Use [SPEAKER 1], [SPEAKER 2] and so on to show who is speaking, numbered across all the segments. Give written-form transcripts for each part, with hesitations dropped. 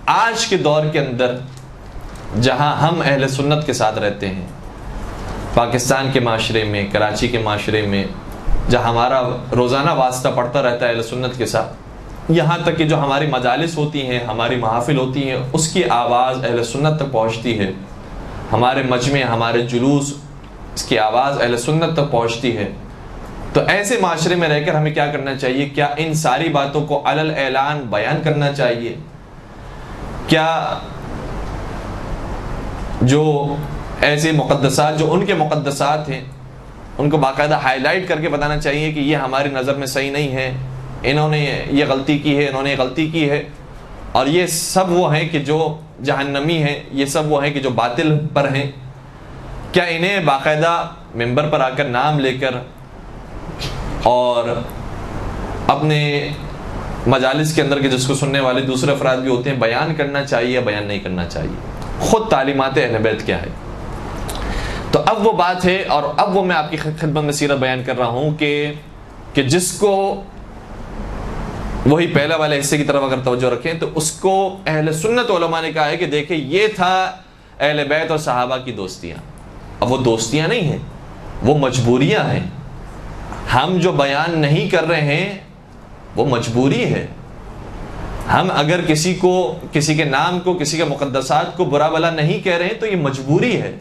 [SPEAKER 1] آج کے دور کے اندر جہاں ہم اہل سنت کے ساتھ رہتے ہیں، پاکستان کے معاشرے میں، کراچی کے معاشرے میں، جہاں ہمارا روزانہ واسطہ پڑتا رہتا ہے اہل سنت کے ساتھ، یہاں تک کہ جو ہماری مجالس ہوتی ہیں، ہماری محافل ہوتی ہیں، اس کی آواز اہل سنت تک پہنچتی ہے، ہمارے مجمع، ہمارے جلوس، اس کی آواز اہل سنت تک پہنچتی ہے. تو ایسے معاشرے میں رہ کر ہمیں کیا کرنا چاہیے؟ کیا ان ساری باتوں کو علل اعلان بیان کرنا چاہیے؟ کیا جو ایسے مقدسات جو ان کے مقدسات ہیں ان کو باقاعدہ ہائی لائٹ کر کے بتانا چاہیے کہ یہ ہماری نظر میں صحیح نہیں ہے، انہوں نے یہ غلطی کی ہے، انہوں نے یہ غلطی کی ہے، اور یہ سب وہ ہیں کہ جو جہنمی ہیں، یہ سب وہ ہیں کہ جو باطل پر ہیں؟ کیا انہیں باقاعدہ ممبر پر آ کر نام لے کر اور اپنے مجالس کے اندر کے جس کو سننے والے دوسرے افراد بھی ہوتے ہیں بیان کرنا چاہیے یا بیان نہیں کرنا چاہیے؟ خود تعلیمات اہل بیت کیا ہے؟ تو اب وہ بات ہے، اور اب وہ میں آپ کی خدمت میں سیرت بیان کر رہا ہوں کہ جس کو وہی پہلا والے حصے کی طرف اگر توجہ رکھیں تو اس کو اہل سنت علماء نے کہا ہے کہ دیکھیں یہ تھا اہل بیت اور صحابہ کی دوستیاں. اب وہ دوستیاں نہیں ہیں، وہ مجبوریاں ہیں. ہم جو بیان نہیں کر رہے ہیں وہ مجبوری ہے. ہم اگر کسی کے نام کو، کسی کے مقدسات کو برا بلا نہیں کہہ رہے ہیں تو یہ مجبوری ہے.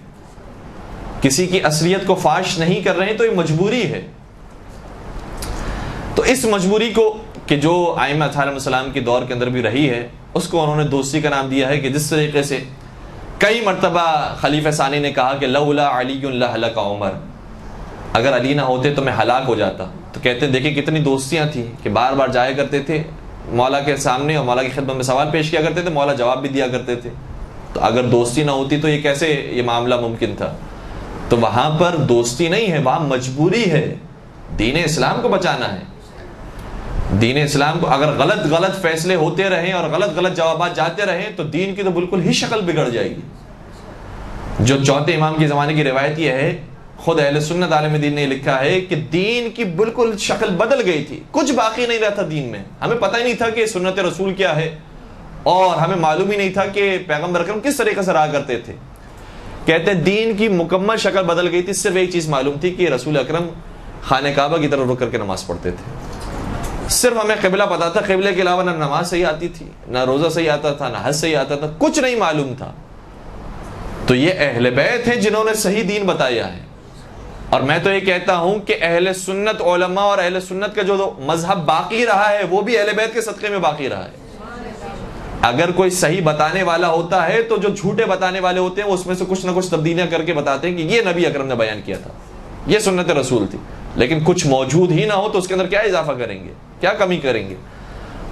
[SPEAKER 1] کسی کی اصلیت کو فاش نہیں کر رہے ہیں تو یہ مجبوری ہے. تو اس مجبوری کو کہ جو ائمہ علیہ السلام کے دور کے اندر بھی رہی ہے، اس کو انہوں نے دوستی کا نام دیا ہے. کہ جس طریقے سے کئی مرتبہ خلیفہ ثانی نے کہا کہ لولا علی لہلک عمر، اگر علی نہ ہوتے تو میں ہلاک ہو جاتا. تو کہتے ہیں دیکھیں کتنی دوستیاں تھیں کہ بار بار جایا کرتے تھے مولا کے سامنے اور مولا کی خدمت میں سوال پیش کیا کرتے تھے، مولا جواب بھی دیا کرتے تھے. تو اگر دوستی نہ ہوتی تو یہ کیسے یہ معاملہ ممکن تھا؟ تو وہاں پر دوستی نہیں ہے، وہاں مجبوری ہے. دین اسلام کو بچانا ہے. دین اسلام کو اگر غلط فیصلے ہوتے رہیں اور غلط جوابات جاتے رہیں تو دین کی تو بالکل ہی شکل بگڑ جائے گی. جو چوتھے امام کے زمانے کی روایت یہ ہے، خود اہل سنت عالم دین نے لکھا ہے کہ دین کی بالکل شکل بدل گئی تھی، کچھ باقی نہیں رہا تھا دین میں. ہمیں پتہ ہی نہیں تھا کہ سنت رسول کیا ہے، اور ہمیں معلوم ہی نہیں تھا کہ پیغمبر اکرم کس طریقے سے رہا کرتے تھے. کہتے ہیں دین کی مکمل شکل بدل گئی تھی. صرف ایک چیز معلوم تھی کہ رسول اکرم خانہ کعبہ کی طرف رک کر کے نماز پڑھتے تھے. صرف ہمیں قبلہ پتا تھا، قبلے کے علاوہ نہ نماز صحیح آتی تھی، نہ روزہ صحیح آتا تھا، نہ حج صحیح آتا تھا، کچھ نہیں معلوم تھا. تو یہ اہل بیت ہیں جنہوں نے صحیح دین بتایا ہے. اور میں تو یہ کہتا ہوں کہ اہل سنت علماء اور اہل سنت کا جو مذہب باقی رہا ہے وہ بھی اہل بیت کے صدقے میں باقی رہا ہے. اگر کوئی صحیح بتانے والا ہوتا ہے تو جو جھوٹے بتانے والے ہوتے ہیں اس میں سے کچھ نہ کچھ تبدیلیاں کر کے بتاتے ہیں کہ یہ نبی اکرم نے بیان کیا تھا، یہ سنت رسول تھی. لیکن کچھ موجود ہی نہ ہو تو اس کے اندر کیا اضافہ کریں گے، کیا کمی کریں گے؟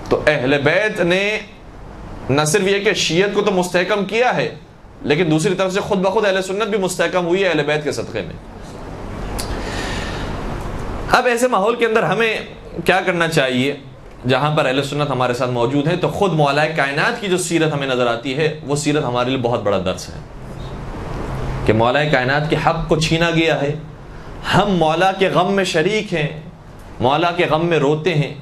[SPEAKER 1] تو اہل بیت نے نہ صرف یہ کہ شیعت کو تو مستحکم کیا ہے، لیکن دوسری طرف سے خود بخود اہل سنت بھی مستحکم ہوئی ہے اہل بیت کے صدقے میں. اب ایسے ماحول کے اندر ہمیں کیا کرنا چاہیے؟ جہاں پر اہل سنت ہمارے ساتھ موجود ہیں تو خود مولا کائنات کی جو سیرت ہمیں نظر آتی ہے وہ سیرت ہمارے لیے بہت بڑا درس ہے کہ مولا کائنات کے حق کو چھینا گیا ہے. ہم مولا کے غم میں شریک ہیں، مولا کے غم میں روتے ہیں،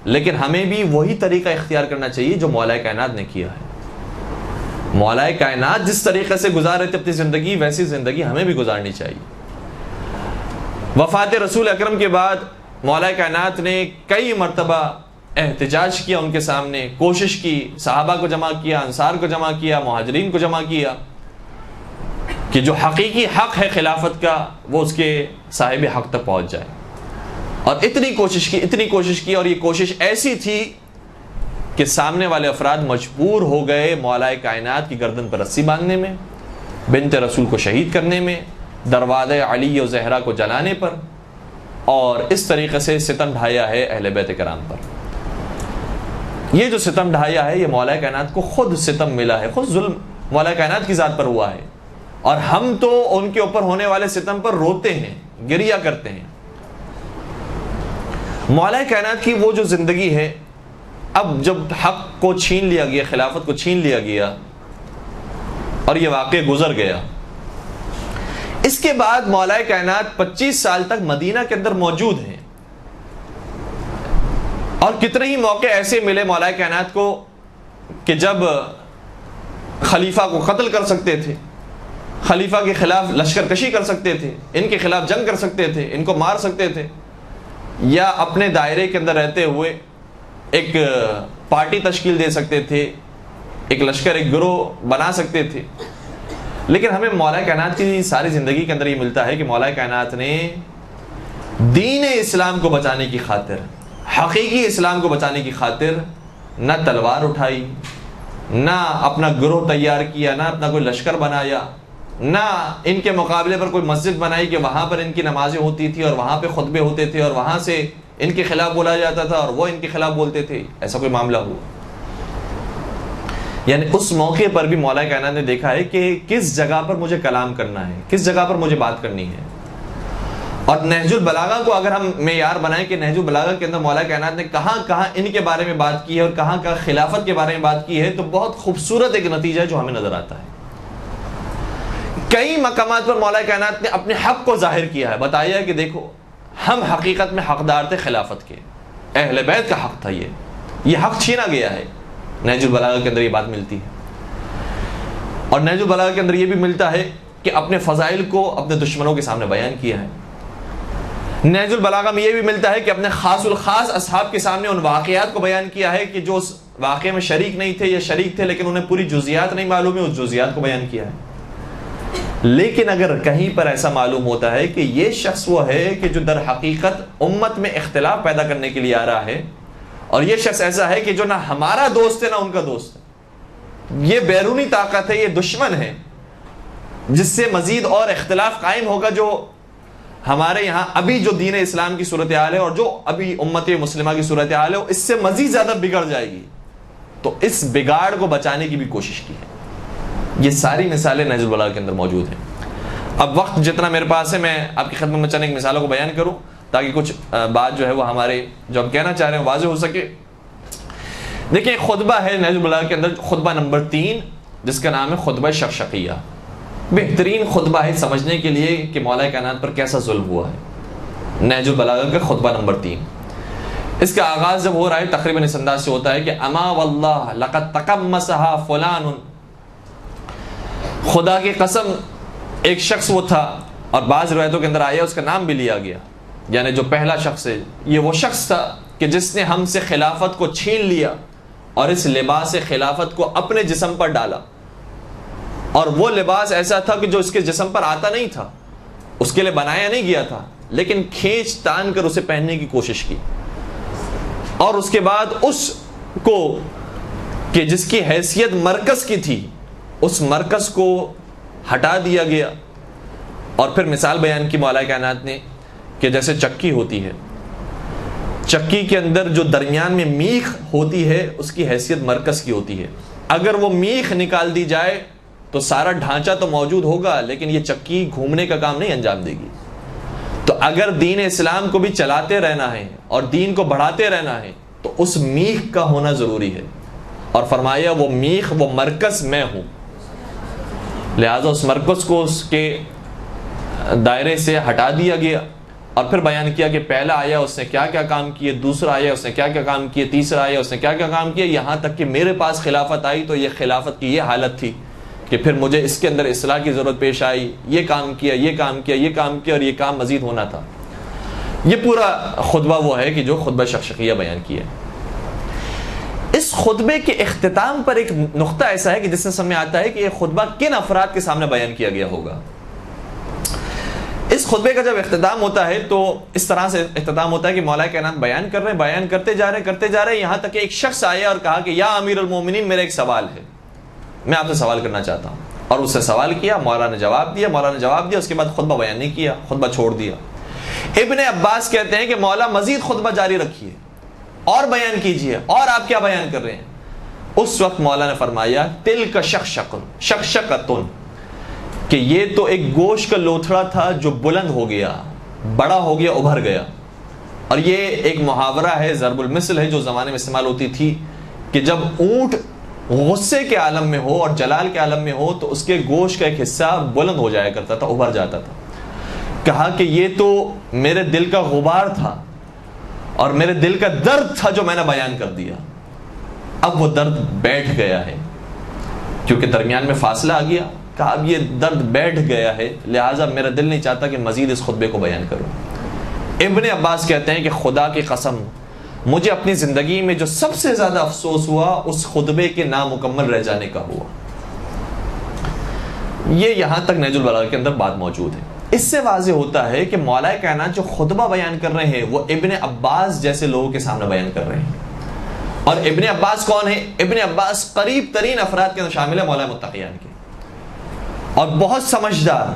[SPEAKER 1] لیکن ہمیں بھی وہی طریقہ اختیار کرنا چاہیے جو مولا کائنات نے کیا ہے. مولا کائنات جس طریقے سے گزار رہے تھے اپنی زندگی، ویسی زندگی ہمیں بھی گزارنی چاہیے. وفات رسول اکرم کے بعد مولا کائنات نے کئی مرتبہ احتجاج کیا ان کے سامنے، کوشش کی، صحابہ کو جمع کیا، انصار کو جمع کیا، مہاجرین کو جمع کیا کہ جو حقیقی حق ہے خلافت کا وہ اس کے صاحب حق تک پہنچ جائے. اور اتنی کوشش کی اور یہ کوشش ایسی تھی کہ سامنے والے افراد مجبور ہو گئے مولا کائنات کی گردن پر رسی باندھنے میں، بنت رسول کو شہید کرنے میں، دروازے علی و زہرا کو جلانے پر، اور اس طریقے سے ستم ڈھایا ہے اہل بیت کرام پر. یہ جو ستم ڈھایا ہے یہ مولا کائنات کو خود ستم ملا ہے، خود ظلم مولا کائنات کی ذات پر ہوا ہے. اور ہم تو ان کے اوپر ہونے والے ستم پر روتے ہیں، گریہ کرتے ہیں. مولا کائنات کی وہ جو زندگی ہے، اب جب حق کو چھین لیا گیا، خلافت کو چھین لیا گیا اور یہ واقعہ گزر گیا، اس کے بعد مولا کائنات 25 سال تک مدینہ کے اندر موجود ہیں. اور کتنے ہی موقع ایسے ملے مولا کائنات کو کہ جب خلیفہ کو قتل کر سکتے تھے، خلیفہ کے خلاف لشکر کشی کر سکتے تھے، ان کے خلاف جنگ کر سکتے تھے، ان کو مار سکتے تھے، یا اپنے دائرے کے اندر رہتے ہوئے ایک پارٹی تشکیل دے سکتے تھے، ایک لشکر، ایک گروہ بنا سکتے تھے۔ لیکن ہمیں مولا کائنات کی ساری زندگی کے اندر یہ ملتا ہے کہ مولا کائنات نے دین اسلام کو بچانے کی خاطر، حقیقی اسلام کو بچانے کی خاطر نہ تلوار اٹھائی، نہ اپنا گروہ تیار کیا، نہ اپنا کوئی لشکر بنایا، نہ ان کے مقابلے پر کوئی مسجد بنائی کہ وہاں پر ان کی نمازیں ہوتی تھی اور وہاں پہ خطبے ہوتے تھے اور وہاں سے ان کے خلاف بولا جاتا تھا اور وہ ان کے خلاف بولتے تھے، ایسا کوئی معاملہ ہوا۔ یعنی اس موقع پر بھی مولا کائنات نے دیکھا ہے کہ کس جگہ پر مجھے کلام کرنا ہے، کس جگہ پر مجھے بات کرنی ہے۔ اور نہج البلاغہ کو اگر ہم معیار بنائیں کہ نہج البلاغہ کے اندر مولا کائنات نے کہاں کہاں ان کے بارے میں بات کی ہے اور کہاں کہاں خلافت کے بارے میں بات کی ہے، تو بہت خوبصورت ایک نتیجہ ہے جو ہمیں نظر آتا ہے۔ کئی مقامات پر مولا کائنات نے اپنے حق کو ظاہر کیا ہے، بتایا کہ دیکھو ہم حقیقت میں حقدار تھے خلافت کے، اہل بیت کا حق تھا، یہ حق چھینا گیا ہے۔ نہج البلاغہ کے اندر یہ بات ملتی ہے، اور نہج البلاغہ کے اندر یہ بھی ملتا ہے کہ اپنے فضائل کو اپنے دشمنوں کے سامنے بیان کیا ہے۔ نہج البلاغہ میں یہ بھی ملتا ہے کہ اپنے خاص الخاص اصحاب کے سامنے ان واقعات کو بیان کیا ہے کہ جو اس واقعے میں شریک نہیں تھے یا شریک تھے لیکن انہیں پوری جزیات نہیں معلوم ہے، اس جزیات کو بیان کیا ہے۔ لیکن اگر کہیں پر ایسا معلوم ہوتا ہے کہ یہ شخص وہ ہے کہ جو در حقیقت امت میں اختلاف پیدا کرنے کے لیے آ رہا ہے، اور یہ شخص ایسا ہے کہ جو نہ ہمارا دوست ہے نہ ان کا دوست ہے، یہ بیرونی طاقت ہے، یہ دشمن ہے جس سے مزید اور اختلاف قائم ہوگا، جو ہمارے یہاں ابھی جو دین اسلام کی صورتحال ہے اور جو ابھی امت مسلمہ کی صورتحال ہے اس سے مزید زیادہ بگڑ جائے گی، تو اس بگاڑ کو بچانے کی بھی کوشش کی ہے۔ یہ ساری مثالیں نہج البلاغہ کے اندر موجود ہیں۔ اب وقت جتنا میرے پاس ہے میں آپ کی خدمت میں چند ایک مثالوں کو بیان کروں تاکہ کچھ بات جو ہے وہ ہمارے جو ہم کہنا چاہ رہے ہیں واضح ہو سکے۔ دیکھیں خطبہ ہے نہج البلاغہ کے اندر، خطبہ نمبر 3 جس کا نام ہے خطبہ شقشقیہ، بہترین خطبہ ہے سمجھنے کے لیے کہ مولا کائنات پر کیسا ظلم ہوا ہے۔ نہج البلاغہ کا خطبہ نمبر 3، اس کا آغاز جب ہو رہا ہے تقریباً اس انداز سے ہوتا ہے کہ اما واللہ لقد تقمصها فلان، خدا کی قسم ایک شخص وہ تھا، اور بعض روایتوں کے اندر آیا اس کا نام بھی لیا گیا، یعنی جو پہلا شخص ہے یہ وہ شخص تھا کہ جس نے ہم سے خلافت کو چھین لیا اور اس لباس خلافت کو اپنے جسم پر ڈالا، اور وہ لباس ایسا تھا کہ جو اس کے جسم پر آتا نہیں تھا، اس کے لیے بنایا نہیں گیا تھا، لیکن کھینچ تان کر اسے پہننے کی کوشش کی، اور اس کے بعد اس کو کہ جس کی حیثیت مرکز کی تھی اس مرکز کو ہٹا دیا گیا۔ اور پھر مثال بیان کی مولا کائنات نے کہ جیسے چکی ہوتی ہے، چکی کے اندر جو درمیان میں میخ ہوتی ہے اس کی حیثیت مرکز کی ہوتی ہے، اگر وہ میخ نکال دی جائے تو سارا ڈھانچہ تو موجود ہوگا لیکن یہ چکی گھومنے کا کام نہیں انجام دے گی۔ تو اگر دین اسلام کو بھی چلاتے رہنا ہے اور دین کو بڑھاتے رہنا ہے تو اس میخ کا ہونا ضروری ہے، اور فرمایا وہ میخ وہ مرکز میں ہوں، لہٰذا اس مرکز کو اس کے دائرے سے ہٹا دیا گیا۔ اور پھر بیان کیا کہ پہلا آیا اس نے کیا کیا کام کیے، دوسرا آیا اس نے کیا کیا کام کیے، تیسرا آیا اس نے کیا کیا کام کیے، یہاں تک کہ میرے پاس خلافت آئی تو یہ خلافت کی یہ حالت تھی کہ پھر مجھے اس کے اندر اصلاح کی ضرورت پیش آئی، یہ کام کیا، یہ کام کیا، یہ کام کیا، اور یہ کام مزید ہونا تھا۔ یہ پورا خطبہ وہ ہے کہ جو خطبہ شقشقیہ بیان کیا ہے۔ اس خطبے کے اختتام پر ایک نقطہ ایسا ہے کہ جس سے سمجھ آتا ہے کہ یہ خطبہ کن افراد کے سامنے بیان کیا گیا ہوگا۔ اس خطبے کا جب اختتام ہوتا ہے تو اس طرح سے اختتام ہوتا ہے کہ مولا کائنات بیان کر رہے ہیں، بیان کرتے جا رہے ہیں، یہاں تک کہ ایک شخص آیا اور کہا کہ یا امیر المومنین میرا ایک سوال ہے، میں آپ سے سوال کرنا چاہتا ہوں۔ اور اس سے سوال کیا، مولا نے جواب دیا، اس کے بعد خطبہ بیان نہیں کیا، خطبہ چھوڑ دیا۔ ابن عباس کہتے ہیں کہ مولا مزید خطبہ جاری رکھیے اور بیان کیجئے، اور آپ کیا بیان کر رہے ہیں؟ اس وقت مولا نے فرمایا تلک شقشقۃ، کہ یہ تو ایک گوشت کا لوتھڑا تھا جو بلند ہو گیا، بڑا ہو گیا، ابھر گیا۔ اور یہ ایک محاورہ ہے، ضرب المثل ہے، جو زمانے میں استعمال ہوتی تھی کہ جب اونٹ غصے کے عالم میں ہو اور جلال کے عالم میں ہو تو اس کے گوشت کا ایک حصہ بلند ہو جایا کرتا تھا، ابھر جاتا تھا۔ کہا کہ یہ تو میرے دل کا غبار تھا اور میرے دل کا درد تھا جو میں نے بیان کر دیا، اب وہ درد بیٹھ گیا ہے، کیونکہ درمیان میں فاصلہ آ گیا، کہا اب یہ درد بیٹھ گیا ہے، لہٰذا میرا دل نہیں چاہتا کہ مزید اس خطبے کو بیان کروں۔ ابن عباس کہتے ہیں کہ خدا کی قسم مجھے اپنی زندگی میں جو سب سے زیادہ افسوس ہوا اس خطبے کے نامکمل رہ جانے کا ہوا۔ یہ یہاں تک نہج البلاغہ کے اندر بات موجود ہے۔ اس سے واضح ہوتا ہے کہ مولا کائنات جو خطبہ بیان کر رہے ہیں وہ ابن عباس جیسے لوگوں کے سامنے بیان کر رہے ہیں۔ اور ابن عباس کون ہے؟ ابن عباس قریب ترین افراد کے اندر شامل ہے مولا متقیان کے، اور بہت سمجھدار،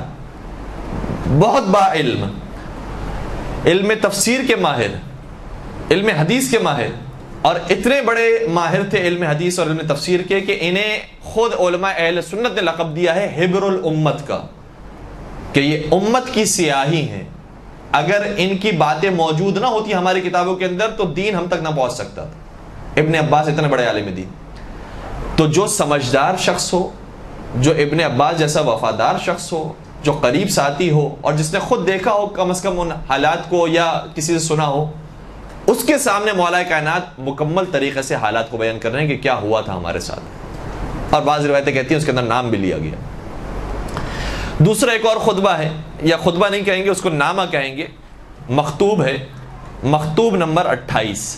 [SPEAKER 1] بہت با علم، علم تفسیر کے ماہر، علم حدیث کے ماہر، اور اتنے بڑے ماہر تھے علم حدیث اور علم تفسیر کے کہ انہیں خود علماء اہل سنت نے لقب دیا ہے حبر الامت کا، کہ یہ امت کی سیاہی ہیں، اگر ان کی باتیں موجود نہ ہوتی ہماری کتابوں کے اندر تو دین ہم تک نہ پہنچ سکتا تھا۔ ابن عباس اتنے بڑے عالم دین، تو جو سمجھدار شخص ہو، جو ابن عباس جیسا وفادار شخص ہو، جو قریب ساتھی ہو، اور جس نے خود دیکھا ہو کم از کم ان حالات کو یا کسی سے سنا ہو، اس کے سامنے مولا کائنات مکمل طریقے سے حالات کو بیان کر رہے ہیں کہ کیا ہوا تھا ہمارے ساتھ، اور بعض روایتیں کہتی ہیں اس کے اندر نام بھی لیا گیا۔ دوسرا ایک اور خطبہ ہے، یا خطبہ نہیں کہیں گے، اس کو نامہ کہیں گے، مکتوب ہے، مکتوب نمبر 28،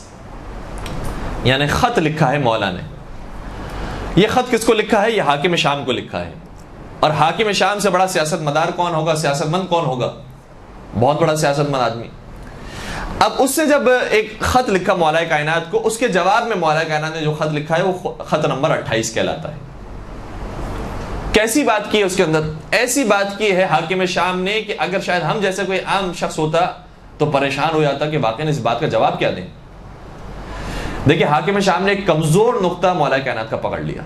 [SPEAKER 1] یعنی خط لکھا ہے مولا نے۔ یہ خط کس کو لکھا ہے؟ یہ حاکم شام کو لکھا ہے، اور حاکم شام سے بڑا سیاست مدار کون ہوگا، سیاست مند کون ہوگا؟ بہت بڑا سیاست مند آدمی۔ اب اس سے جب ایک خط لکھا مولا کائنات کو، اس کے جواب میں مولا کائنات نے جو خط لکھا ہے وہ خط نمبر 28 کہلاتا ہے۔ کیسی بات کی ہے اس کے اندر؟ ایسی بات کی ہے حاکم شام نے کہ اگر شاید ہم جیسے کوئی عام شخص ہوتا تو پریشان ہو جاتا کہ واقعی اس بات کا جواب کیا دیں۔ دیکھیں حاکم شام نے ایک کمزور نقطہ مولا کائنات کا پکڑ لیا۔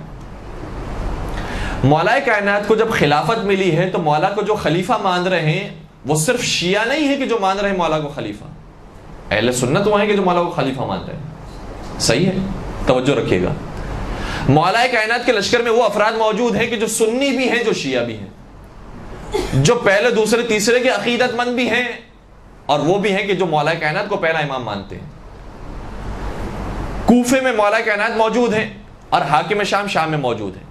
[SPEAKER 1] مولا کائنات کو جب خلافت ملی ہے تو مولا کو جو خلیفہ مان رہے ہیں وہ صرف شیعہ نہیں ہے کہ جو مان رہے ہیں مولا کو خلیفہ، اہل سنت وہ ہیں کہ جو مولا کو خلیفہ مان رہے ہیں۔ صحیح ہے، توجہ رکھیے گا۔ مولا کائنات کے لشکر میں وہ افراد موجود ہیں کہ جو سنی بھی ہیں، جو شیعہ بھی ہیں، جو پہلے دوسرے تیسرے کے عقیدت مند بھی ہیں، اور وہ بھی ہیں کہ جو مولا کائنات کو پہلا امام مانتے ہیں۔ کوفے میں مولا کائنات موجود ہیں اور حاکم شام شام میں موجود ہیں۔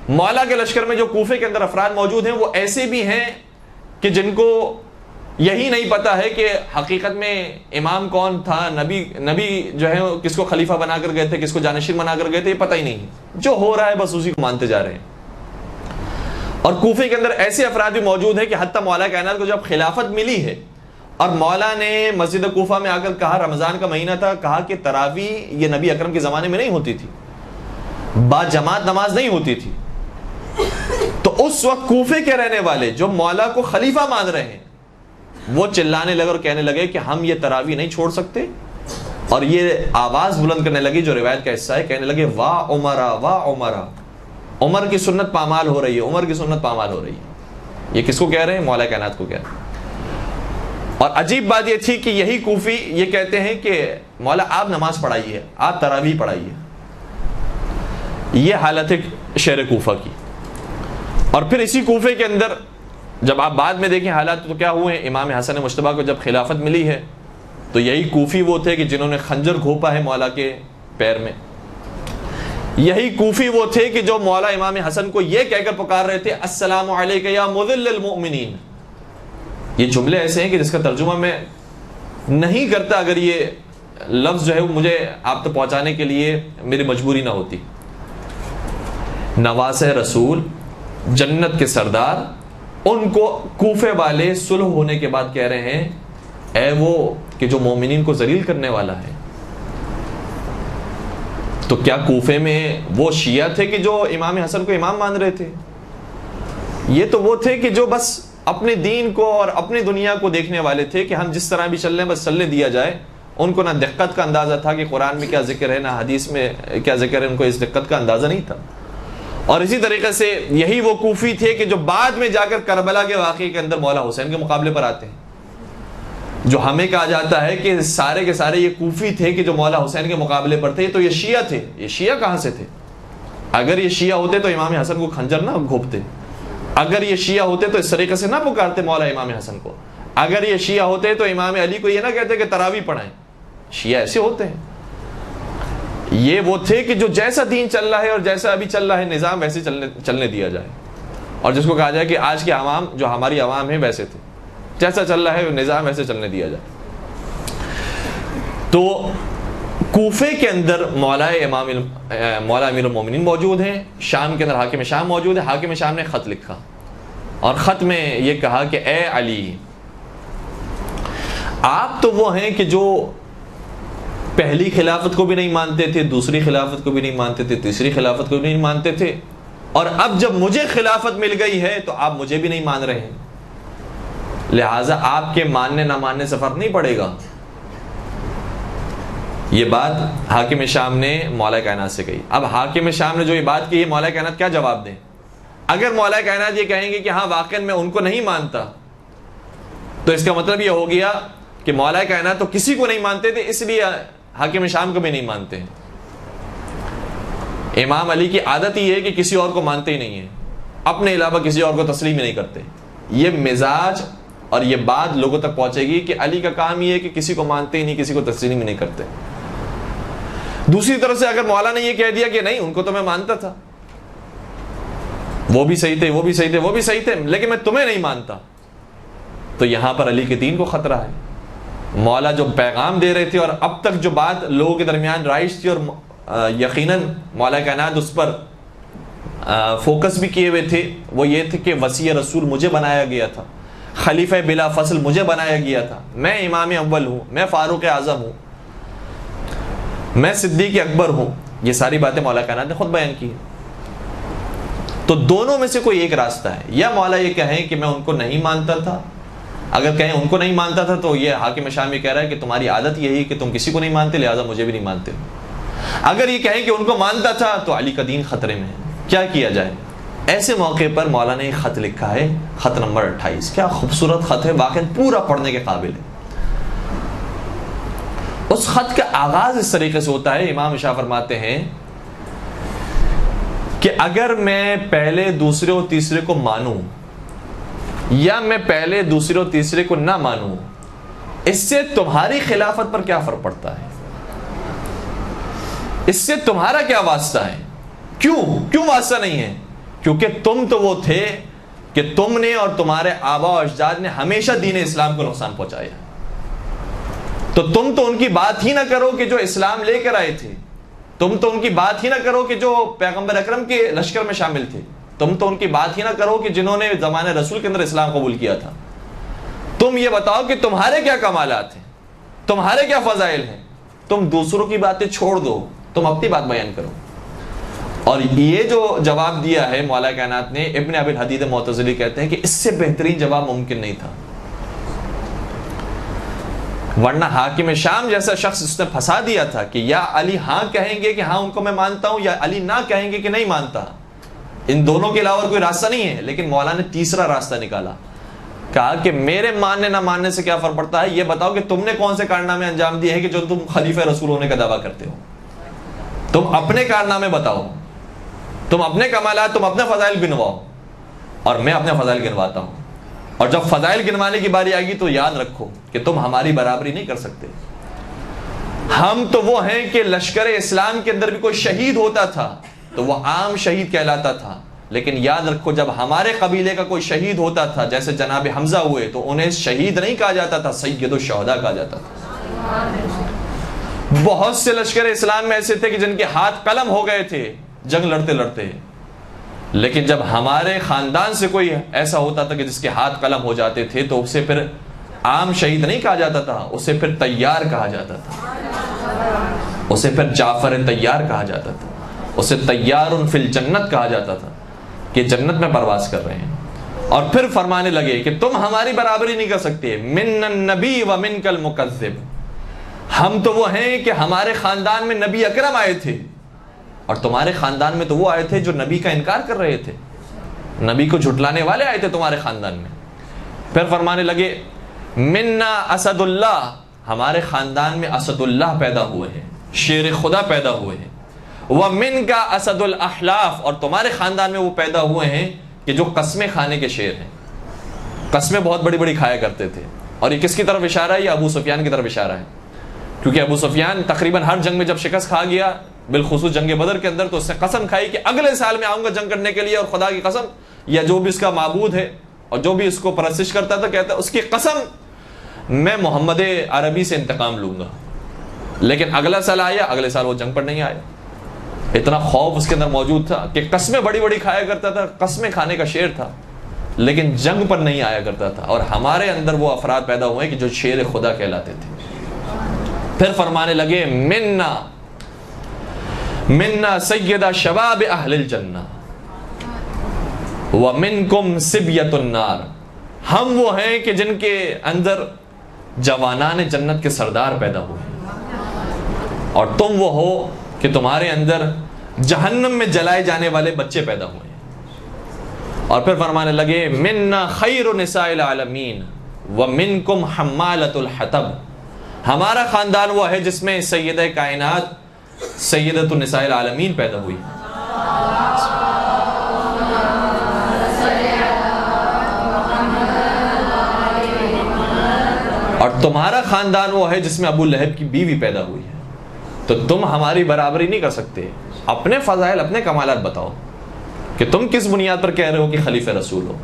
[SPEAKER 1] مولا کے لشکر میں جو کوفے کے اندر افراد موجود ہیں وہ ایسے بھی ہیں کہ جن کو یہی نہیں پتا ہے کہ حقیقت میں امام کون تھا، نبی جو ہے کس کو خلیفہ بنا کر گئے تھے، کس کو جانشین بنا کر گئے تھے، یہ پتہ ہی نہیں ہے، جو ہو رہا ہے بس اسی کو مانتے جا رہے ہیں۔ اور کوفے کے اندر ایسے افراد بھی موجود ہیں کہ حتیٰ مولا کائنات کو جب خلافت ملی ہے اور مولا نے مسجد کوفہ میں آ کر کہا، رمضان کا مہینہ تھا، کہا کہ تراویح یہ نبی اکرم کے زمانے میں نہیں ہوتی تھی، با جماعت نماز نہیں ہوتی تھی، تو اس وقت کوفے کے رہنے والے جو مولا کو خلیفہ مان رہے ہیں وہ چلانے لگے اور کہنے لگے کہ ہم یہ تراویح نہیں چھوڑ سکتے، اور یہ آواز بلند کرنے لگی جو روایت کا حصہ ہے، کہنے لگے واہ عمرہ واہ عمرہ، عمر کی سنت پامال ہو رہی ہے، عمر کی سنت پامال ہو رہی ہے۔ یہ کس کو کہہ رہے ہیں؟ مولا کائنات کو کہہ رہے ہیں۔ اور عجیب بات یہ تھی کہ یہی کوفی یہ کہتے ہیں کہ مولا آپ نماز پڑھائیے، آپ تراویح پڑھائیے۔ یہ حالت ہے شہر کوفہ کی۔ اور پھر اسی کوفے کے اندر جب آپ بعد میں دیکھیں حالات تو کیا ہوئے ہیں، امام حسن مجتبیٰ کو جب خلافت ملی ہے تو یہی کوفی وہ تھے کہ جنہوں نے خنجر گھونپا ہے مولا کے پیر میں، یہی کوفی وہ تھے کہ جو مولا امام حسن کو یہ کہہ کر پکار رہے تھے السلام علیک یا مذل المؤمنین۔ یہ جملے ایسے ہیں کہ جس کا ترجمہ میں نہیں کرتا اگر یہ لفظ جو ہے وہ مجھے آپ تک پہنچانے کے لیے میری مجبوری نہ ہوتی۔ نواز رسول، جنت کے سردار، ان کو کوفے والے صلح ہونے کے بعد کہہ رہے ہیں اے وہ کہ جو مومنین کو ذلیل کرنے والا ہے۔ تو کیا کوفے میں وہ شیعہ تھے کہ جو امام حسن کو امام مان رہے تھے؟ یہ تو وہ تھے کہ جو بس اپنے دین کو اور اپنی دنیا کو دیکھنے والے تھے کہ ہم جس طرح بھی چل رہے ہیں بس چلنے دیا جائے۔ ان کو نہ دقت کا اندازہ تھا کہ قرآن میں کیا ذکر ہے، نہ حدیث میں کیا ذکر ہے، ان کو اس دقت کا اندازہ نہیں تھا۔ اور اسی طریقے سے یہی وہ کوفی تھے کہ جو بعد میں جا کر کربلا کے واقعے کے اندر مولا حسین کے مقابلے پر آتے ہیں، جو ہمیں کہا جاتا ہے کہ سارے کے سارے یہ کوفی تھے کہ جو مولا حسین کے مقابلے پر تھے، تو یہ شیعہ تھے۔ یہ شیعہ کہاں سے تھے؟ اگر یہ شیعہ ہوتے تو امام حسن کو خنجر نہ گھونپتے، اگر یہ شیعہ ہوتے تو اس طریقے سے نہ پکارتے مولا امام حسن کو، اگر یہ شیعہ ہوتے تو امام علی کو یہ نہ کہتے کہ تراویح پڑھائیں۔ شیعہ ایسے ہوتے ہیں، یہ وہ تھے کہ جو جیسا دین چل رہا ہے اور جیسا ابھی چل رہا ہے نظام ویسے چلنے دیا جائے، اور جس کو کہا جائے کہ آج کے عوام جو ہماری عوام ہیں ویسے تھے، جیسا چل رہا ہے نظام ویسے چلنے دیا جائے۔ تو کوفے کے اندر مولا امیر المومنین موجود ہیں، شام کے اندر حاکم شام موجود ہے۔ حاکم شام نے خط لکھا اور خط میں یہ کہا کہ اے علی، آپ تو وہ ہیں کہ جو پہلی خلافت کو بھی نہیں مانتے تھے، دوسری خلافت کو بھی نہیں مانتے تھے، تیسری خلافت کو بھی نہیں مانتے تھے، اور اب جب مجھے خلافت مل گئی ہے تو آپ مجھے بھی نہیں مان رہے ہیں، لہٰذا آپ کے ماننے نہ ماننے سے فرق نہیں پڑے گا۔ یہ بات حاکم شام نے مولا کائنات سے کہی۔ اب حاکم شام نے جو یہ بات کی ہے، مولا کائنات کیا جواب دیں؟ اگر مولا کائنات یہ کہیں گے کہ ہاں واقعی میں ان کو نہیں مانتا، تو اس کا مطلب یہ ہو گیا کہ مولا کائنات تو کسی کو نہیں مانتے تھے، اس لیے حاکم شام کو بھی نہیں مانتے ہیں۔ امام علی کی عادت ہی ہے کہ کسی اور کو مانتے ہی نہیں ہیں، اپنے علاوہ کسی اور کو تسلیم ہی نہیں کرتے۔ یہ مزاج اور یہ بات لوگوں تک پہنچے گی کہ علی کا کام یہ ہے کہ کسی کو مانتے ہی نہیں، کسی کو تسلیم ہی نہیں کرتے۔ دوسری طرف سے اگر مولا نے یہ کہہ دیا کہ نہیں، ان کو تو میں مانتا تھا، وہ بھی صحیح تھے، وہ بھی صحیح تھے، وہ بھی صحیح تھے، لیکن میں تمہیں نہیں مانتا، تو یہاں پر علی کے دین کو خطرہ ہے۔ مولا جو پیغام دے رہے تھے اور اب تک جو بات لوگوں کے درمیان رائج تھی، اور یقیناً مولا کائنات اس پر فوکس بھی کیے ہوئے تھے، وہ یہ تھے کہ وصی رسول مجھے بنایا گیا تھا، خلیفہ بلا فصل مجھے بنایا گیا تھا، میں امام اول ہوں، میں فاروق اعظم ہوں، میں صدیق اکبر ہوں، یہ ساری باتیں مولا کائنات نے خود بیان کی۔ تو دونوں میں سے کوئی ایک راستہ ہے، یا مولا یہ کہیں کہ میں ان کو نہیں مانتا تھا، اگر کہیں ان کو نہیں مانتا تھا تو یہ حاکم شام یہ کہہ رہا ہے کہ تمہاری عادت یہی کہ تم کسی کو نہیں مانتے، لہٰذا مجھے بھی نہیں مانتے۔ اگر یہ کہیں کہ ان کو مانتا تھا تو علی کا دین خطرے میں ہے، کیا کیا جائے؟ ایسے موقع پر مولا نے ایک خط لکھا ہے، خط نمبر 28۔ کیا خوبصورت خط ہے، واقعی پورا پڑھنے کے قابل ہے۔ اس خط کا آغاز اس طریقے سے ہوتا ہے، امام شاہ فرماتے ہیں کہ اگر میں پہلے دوسرے اور تیسرے کو مانوں، یا میں پہلے دوسرے اور تیسرے کو نہ مانوں، اس سے تمہاری خلافت پر کیا فرق پڑتا ہے؟ اس سے تمہارا کیا واسطہ ہے؟ کیوں واسطہ نہیں ہے؟ کیونکہ تم تو وہ تھے کہ تم نے اور تمہارے آبا و اجداد نے ہمیشہ دین اسلام کو نقصان پہنچایا، تو تم تو ان کی بات ہی نہ کرو کہ جو اسلام لے کر آئے تھے، تم تو ان کی بات ہی نہ کرو کہ جو پیغمبر اکرم کے لشکر میں شامل تھے، تم تو ان کی بات ہی نہ کرو کہ جنہوں نے زمانے رسول کے اندر اسلام قبول کیا تھا۔ تم یہ بتاؤ کہ تمہارے کیا کمالات ہیں، تمہارے کیا فضائل ہیں، تم دوسروں کی باتیں چھوڑ دو، تم اپنی بات بیان کرو۔ اور یہ جو جواب دیا ہے مولا کائنات نے، ابن ابی الحدید معتزلی کہتے ہیں کہ اس سے بہترین جواب ممکن نہیں تھا، ورنہ حاکم شام جیسا شخص اس نے پھنسا دیا تھا کہ یا علی ہاں کہیں گے کہ ہاں ان کو میں مانتا ہوں، یا علی نہ کہیں گے کہ نہیں مانتا، ان دونوں کے علاوہ کوئی راستہ نہیں ہے۔ لیکن مولا نے تیسرا راستہ نکالا، کہا کہ میرے ماننے نہ ماننے سے کیا فرق پڑتا ہے، یہ بتاؤ کہ تم نے کون سے کارنامے انجام دیے ہیں کہ جو تم خلیفہ رسول ہونے کا دعویٰ کرتے ہو، تم اپنے کارنامے بتاؤ، تم اپنے کمالات، تم اپنے فضائل گنواؤ، اور میں اپنے فضائل گنواتا ہوں، اور جب فضائل گنوانے کی باری آئے گی تو یاد رکھو کہ تم ہماری برابری نہیں کر سکتے۔ ہم تو وہ ہیں کہ لشکر اسلام کے اندر بھی کوئی شہید ہوتا تھا تو وہ عام شہید کہلاتا تھا، لیکن یاد رکھو جب ہمارے قبیلے کا کوئی شہید ہوتا تھا، جیسے جناب حمزہ ہوئے، تو انہیں شہید نہیں کہا جاتا تھا، سید الشہداء کہا جاتا تھا۔ بہت سے لشکر اسلام میں ایسے تھے کہ جن کے ہاتھ قلم ہو گئے تھے جنگ لڑتے لڑتے، لیکن جب ہمارے خاندان سے کوئی ایسا ہوتا تھا کہ جس کے ہاتھ قلم ہو جاتے تھے تو اسے پھر عام شہید نہیں کہا جاتا تھا، اسے پھر تیار کہا جاتا تھا، اسے پھر جعفر تیار کہا جاتا تھا، اسے تیار فی الجنت کہا جاتا تھا کہ جنت میں پرواز کر رہے ہیں۔ اور پھر فرمانے لگے کہ تم ہماری برابری نہیں کر سکتے، من النبی و منک المکذب، ہم تو وہ ہیں کہ ہمارے خاندان میں نبی اکرم آئے تھے، اور تمہارے خاندان میں تو وہ آئے تھے جو نبی کا انکار کر رہے تھے، نبی کو جھٹلانے والے آئے تھے تمہارے خاندان میں۔ پھر فرمانے لگے منا اسد اللہ، ہمارے خاندان میں اسد اللہ پیدا ہوئے ہیں، شیر خدا پیدا ہوئے ہیں، ومن کا اسد الاحلاف، اور تمہارے خاندان میں وہ پیدا ہوئے ہیں کہ جو قسمیں کھانے کے شیر ہیں، قسمیں بہت بڑی بڑی کھایا کرتے تھے۔ اور یہ کس کی طرف اشارہ ہے؟ یہ ابو سفیان کی طرف اشارہ ہے، کیونکہ ابو سفیان تقریباً ہر جنگ میں جب شکست کھا گیا بالخصوص جنگ بدر کے اندر، تو اس نے قسم کھائی کہ اگلے سال میں آؤں گا جنگ کرنے کے لیے، اور خدا کی قسم، یا جو بھی اس کا معبود ہے اور جو بھی اس کو پرستش کرتا تھا، کہتا ہے اس کی قسم میں محمد عربی سے انتقام لوں گا. لیکن اگلا سال آیا، اگلے سال وہ جنگ پر نہیں آیا. اتنا خوف اس کے اندر موجود تھا کہ قسمیں بڑی بڑی کھایا کرتا تھا، قسمیں کھانے کا شیر تھا، لیکن جنگ پر نہیں آیا کرتا تھا. اور ہمارے اندر وہ افراد پیدا ہوئے کہ جو شیر خدا کہلاتے تھے. پھر فرمانے لگے منا منا سیدہ شباب اہل الجنہ ومنکم سبیۃ النار. ہم وہ ہیں کہ جن کے اندر جوانان جنت کے سردار پیدا ہوئے، اور تم وہ ہو کہ تمہارے اندر جہنم میں جلائے جانے والے بچے پیدا ہوئے. اور پھر فرمانے لگے منا خیر نساء العالمین ومنکم حمالۃ الحطب. ہمارا خاندان وہ ہے جس میں سیدہ کائنات سیدۃ النساء العالمین پیدا ہوئی. اور تمہارا خاندان وہ ہے جس میں ابو لہب کی بیوی پیدا ہوئی ہے. تو تم ہماری برابری نہیں کر سکتے. اپنے فضائل، اپنے کمالات بتاؤ کہ تم کس بنیاد پر کہہ رہے ہو کہ خلیفہ رسول ہو.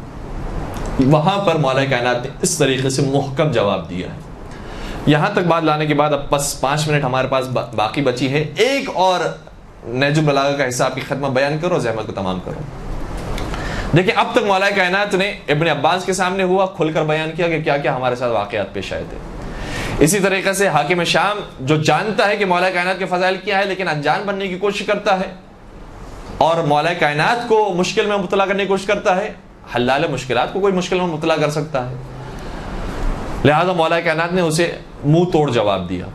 [SPEAKER 1] وہاں پر مولا کائنات نے اس طریقے سے محکم جواب دیا ہے. یہاں تک بات لانے کے بعد اب بس 5 منٹ ہمارے پاس باقی بچی ہے. ایک اور نہج البلاغہ کا حصہ آپ کی خدمت بیان کرو، زحمت کو تمام کرو. دیکھیں اب تک مولا کائنات نے ابن عباس کے سامنے ہوا کھل کر بیان کیا کہ کیا کیا ہمارے ساتھ واقعات پیش آئے تھے. اسی طریقے سے حاکم شام جو جانتا ہے کہ مولا کائنات کے فضائل کیا ہے لیکن انجان بننے کی کوشش کرتا ہے اور مولا کائنات کو مشکل میں مبتلا کرنے کی کوشش کرتا ہے. حلال مشکلات کو کوئی مشکل میں مبتلا کر سکتا ہے، لہذا مولا کائنات نے اسے منہ توڑ جواب دیا.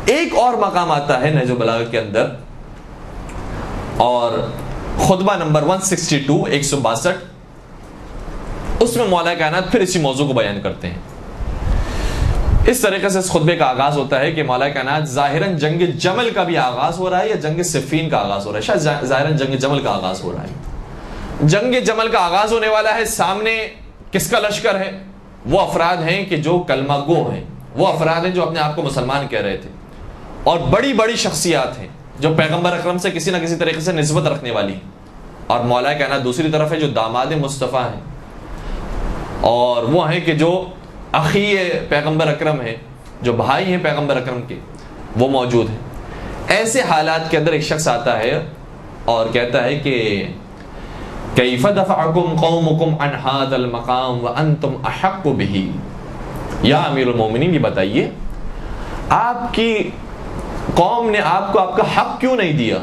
[SPEAKER 1] ایک اور مقام آتا ہے نہج البلاغہ کے اندر، اور خطبہ نمبر 162 162 اس میں مولا کائنات پھر اسی موضوع کو بیان کرتے ہیں. اس طریقے سے اس خطبے کا آغاز ہوتا ہے کہ مولا کائنات ظاہراً جنگ جمل کا بھی آغاز ہو رہا ہے یا جنگ صفین کا آغاز ہو رہا ہے. شاید ظاہراً جنگ جمل کا آغاز ہو رہا ہے. جنگ جمل کا آغاز ہونے والا ہے. سامنے کس کا لشکر ہے؟ وہ افراد ہیں کہ جو کلمہ گو ہیں، وہ افراد ہیں جو اپنے آپ کو مسلمان کہہ رہے تھے، اور بڑی بڑی شخصیات ہیں جو پیغمبر اکرم سے کسی نہ کسی طریقے سے نسبت رکھنے والی ہیں. اور مولا کائنات دوسری طرف ہے جو داماد مصطفیٰ ہیں، اور وہ ہیں کہ جو اخی پیغمبر اکرم ہیں، جو بھائی ہیں پیغمبر اکرم کے، وہ موجود ہیں. ایسے حالات کے اندر ایک شخص آتا ہے اور کہتا ہے کہ کیف دفعکم قومکم عن ھذا المقام وانتم احق بہ. یا امیر المومنین یہ بتائیے آپ کی قوم نے آپ کو آپ کا حق کیوں نہیں دیا،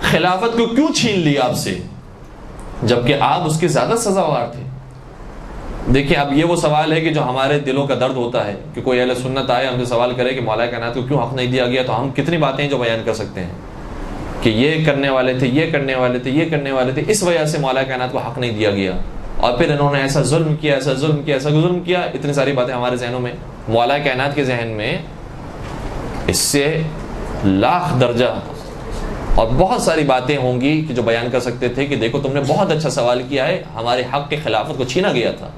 [SPEAKER 1] خلافت کو کیوں چھین لیا آپ سے، جبکہ آپ اس کے زیادہ سزاوار تھے. دیکھیں اب یہ وہ سوال ہے کہ جو ہمارے دلوں کا درد ہوتا ہے کہ کوئی اہل سنت آئے ہم سے سوال کرے کہ مولا کائنات کو کیوں حق نہیں دیا گیا، تو ہم کتنی باتیں جو بیان کر سکتے ہیں کہ یہ کرنے والے تھے، یہ کرنے والے تھے، یہ کرنے والے تھے، اس وجہ سے مولا کائنات کو حق نہیں دیا گیا، اور پھر انہوں نے ایسا ظلم کیا، ایسا ظلم کیا، ایسا ظلم کیا. اتنی ساری باتیں ہمارے ذہنوں میں، مولا کائنات کے ذہن میں اس سے لاکھ درجہ اور بہت ساری باتیں ہوں گی کہ جو بیان کر سکتے تھے کہ دیکھو تم نے بہت اچھا سوال کیا ہے، ہمارے حق کے خلافت کو چھینا گیا تھا.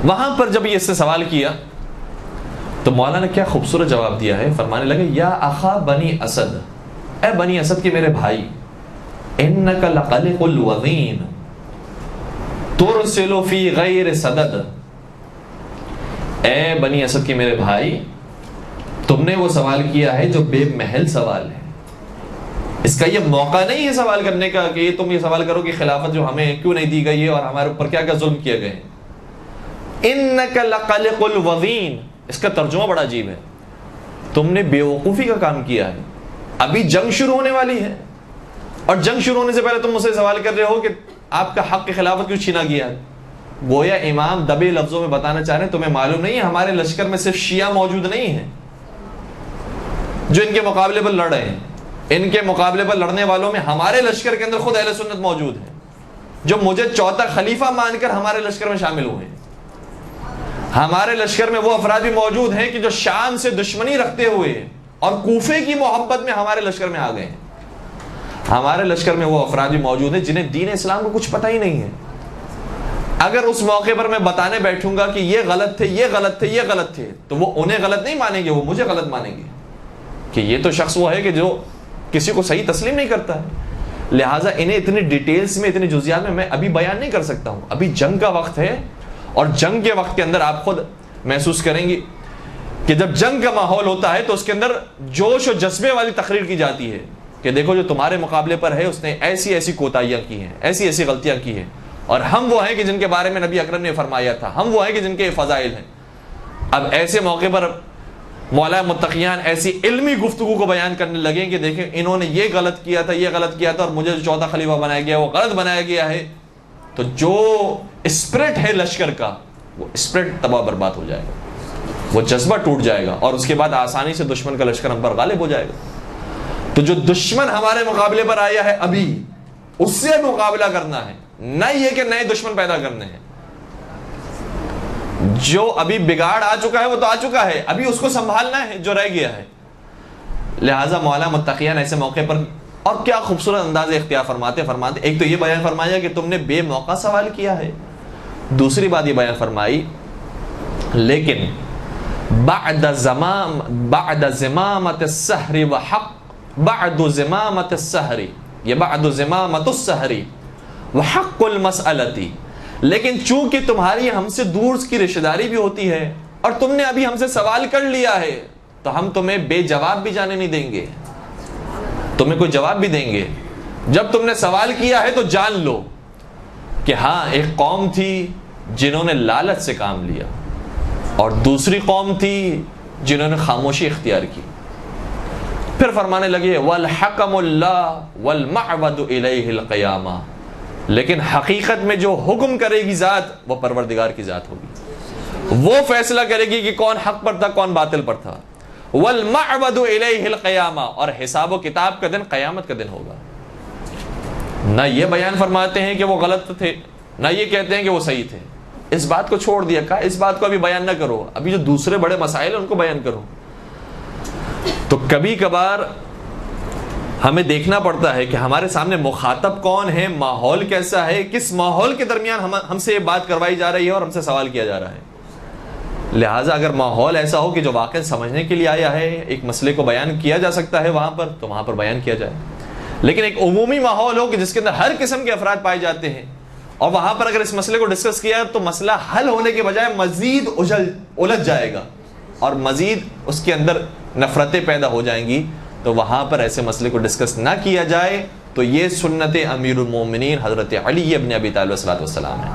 [SPEAKER 1] وہاں پر جب یہ اس سے سوال کیا تو مولا نے کیا خوبصورت جواب دیا ہے. فرمانے لگے یا اخا بنی اسد، اے بنی اسد کے میرے بھائی، انک لقلق الوذین ترسل فی غیر صدد. اے بنی اسد کے میرے بھائی، تم نے وہ سوال کیا ہے جو بے محل سوال ہے. اس کا یہ موقع نہیں ہے سوال کرنے کا کہ تم یہ سوال کرو کہ خلافت جو ہمیں کیوں نہیں دی گئی ہے اور ہمارے اوپر کیا کیا ظلم کیے گئے ہیں. انک لقلق الوذین، اس کا ترجمہ بڑا عجیب ہے. تم نے بیوقوفی کا کام کیا ہے. ابھی جنگ شروع ہونے والی ہے اور جنگ شروع ہونے سے پہلے تم مجھ سے سوال کر رہے ہو کہ آپ کا حق کی خلافت کیوں چھینا گیا ہے. گویا امام دبے لفظوں میں بتانا چاہ رہے ہیں تمہیں معلوم نہیں ہے ہمارے لشکر میں صرف شیعہ موجود نہیں ہیں جو ان کے مقابلے پر لڑ رہے ہیں. ان کے مقابلے پر لڑنے والوں میں ہمارے لشکر کے اندر خود اہل سنت موجود ہیں جو مجھے چوتھا خلیفہ مان کر ہمارے لشکر میں شامل ہوئے ہیں. ہمارے لشکر میں وہ افراد بھی موجود ہیں کہ جو شام سے دشمنی رکھتے ہوئے اور کوفے کی محبت میں ہمارے لشکر میں آ گئے ہیں. ہمارے لشکر میں وہ افراد بھی موجود ہیں جنہیں دین اسلام کو کچھ پتہ ہی نہیں ہے. اگر اس موقع پر میں بتانے بیٹھوں گا کہ یہ غلط تھے، یہ غلط تھے، یہ غلط تھے، تو وہ انہیں غلط نہیں مانیں گے، وہ مجھے غلط مانیں گے کہ یہ تو شخص وہ ہے کہ جو کسی کو صحیح تسلیم نہیں کرتا ہے. لہٰذا انہیں اتنی ڈیٹیلز میں, اتنی جزیات میں ابھی بیان نہیں کر سکتا ہوں. ابھی جنگ کا وقت ہے, اور جنگ کے وقت کے اندر آپ خود محسوس کریں گے کہ جب جنگ کا ماحول ہوتا ہے تو اس کے اندر جوش و جذبے والی تقریر کی جاتی ہے کہ دیکھو جو تمہارے مقابلے پر ہے اس نے ایسی ایسی کوتاہیاں کی ہیں, ایسی ایسی غلطیاں کی ہیں, اور ہم وہ ہیں کہ جن کے بارے میں نبی اکرم نے فرمایا تھا, ہم وہ ہیں کہ جن کے فضائل ہیں. اب ایسے موقع پر مولا متقیان ایسی علمی گفتگو کو بیان کرنے لگیں کہ دیکھیں انہوں نے یہ غلط کیا تھا, یہ غلط کیا تھا, اور مجھے جو چوتھا خلیفہ بنایا گیا وہ غلط بنایا گیا ہے. تو جو اسپرٹ ہے لشکر کا, وہ اسپرٹ تباہ برباد ہو جائے گا, وہ جذبہ ٹوٹ جائے گا, اور اس کے بعد آسانی سے دشمن کا لشکر ہم پر غالب ہو جائے گا. تو جو دشمن ہمارے مقابلے پر آیا ہے ابھی, اس سے مقابلہ کرنا ہے, نہ یہ کہ نئے دشمن پیدا کرنے ہیں. جو ابھی بگاڑ آ چکا ہے وہ تو آ چکا ہے, ابھی اس کو سنبھالنا ہے جو رہ گیا ہے. لہٰذا مولا متقیان ایسے موقع پر, اور کیا خوبصورت انداز اختیار فرماتے ایک تو یہ بیان فرمایا کہ تم نے بے موقع سوال کیا ہے. دوسری بات یہ بیان فرمائی لیکن بعد زمامت السحر وحق بعد زمامت السحر, یہ بعد زمامت السحر وحق المسألتی, لیکن چونکہ تمہاری ہم سے دور کی رشتہ داری بھی ہوتی ہے اور تم نے ابھی ہم سے سوال کر لیا ہے, تو ہم تمہیں بے جواب بھی جانے نہیں دیں گے, تمہیں کوئی جواب بھی دیں گے. جب تم نے سوال کیا ہے تو جان لو کہ ہاں ایک قوم تھی جنہوں نے لالچ سے کام لیا, اور دوسری قوم تھی جنہوں نے خاموشی اختیار کی. پھر فرمانے لگے والحکم اللہ والمعبد الیہ القیامہ, لیکن حقیقت میں جو حکم کرے گی ذات وہ پروردگار کی ذات ہوگی, وہ فیصلہ کرے گی کہ کون حق پر تھا کون باطل پر تھا. والمعبد الیہ القیامہ, اور حساب و کتاب کا دن قیامت کا دن ہوگا. نہ یہ بیان فرماتے ہیں کہ وہ غلط تھے, نہ یہ کہتے ہیں کہ وہ صحیح تھے. اس بات کو چھوڑ دیا, کہا اس بات کو ابھی بیان نہ کرو, ابھی جو دوسرے بڑے مسائل ہیں ان کو بیان کرو. تو کبھی کبھار ہمیں دیکھنا پڑتا ہے کہ ہمارے سامنے مخاطب کون ہے, ماحول کیسا ہے, کس ماحول کے درمیان ہم سے یہ بات کروائی جا رہی ہے اور ہم سے سوال کیا جا رہا ہے. لہٰذا اگر ماحول ایسا ہو کہ جو واقعہ سمجھنے کے لیے آیا ہے, ایک مسئلے کو بیان کیا جا سکتا ہے وہاں پر, تو وہاں پر بیان کیا جائے. لیکن ایک عمومی ماحول ہو کہ جس کے اندر ہر قسم کے افراد پائے جاتے ہیں, اور وہاں پر اگر اس مسئلے کو ڈسکس کیا تو مسئلہ حل ہونے کے بجائے مزید الجھ جائے گا اور مزید اس کے اندر نفرتیں پیدا ہو جائیں گی, تو وہاں پر ایسے مسئلے کو ڈسکس نہ کیا جائے. تو یہ سنت امیر المومنین حضرت علی ابن ابی طالب علیہ السلام ہے.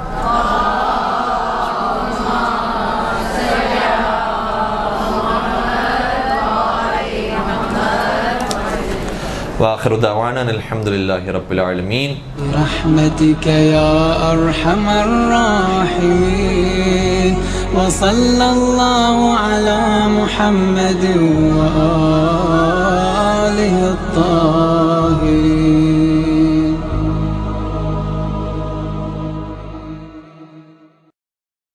[SPEAKER 1] وآخر دعوانا الحمد لله رب العالمين
[SPEAKER 2] برحمتك يا أرحم الراحمين وصلى الله على محمد وآله الطاهرين.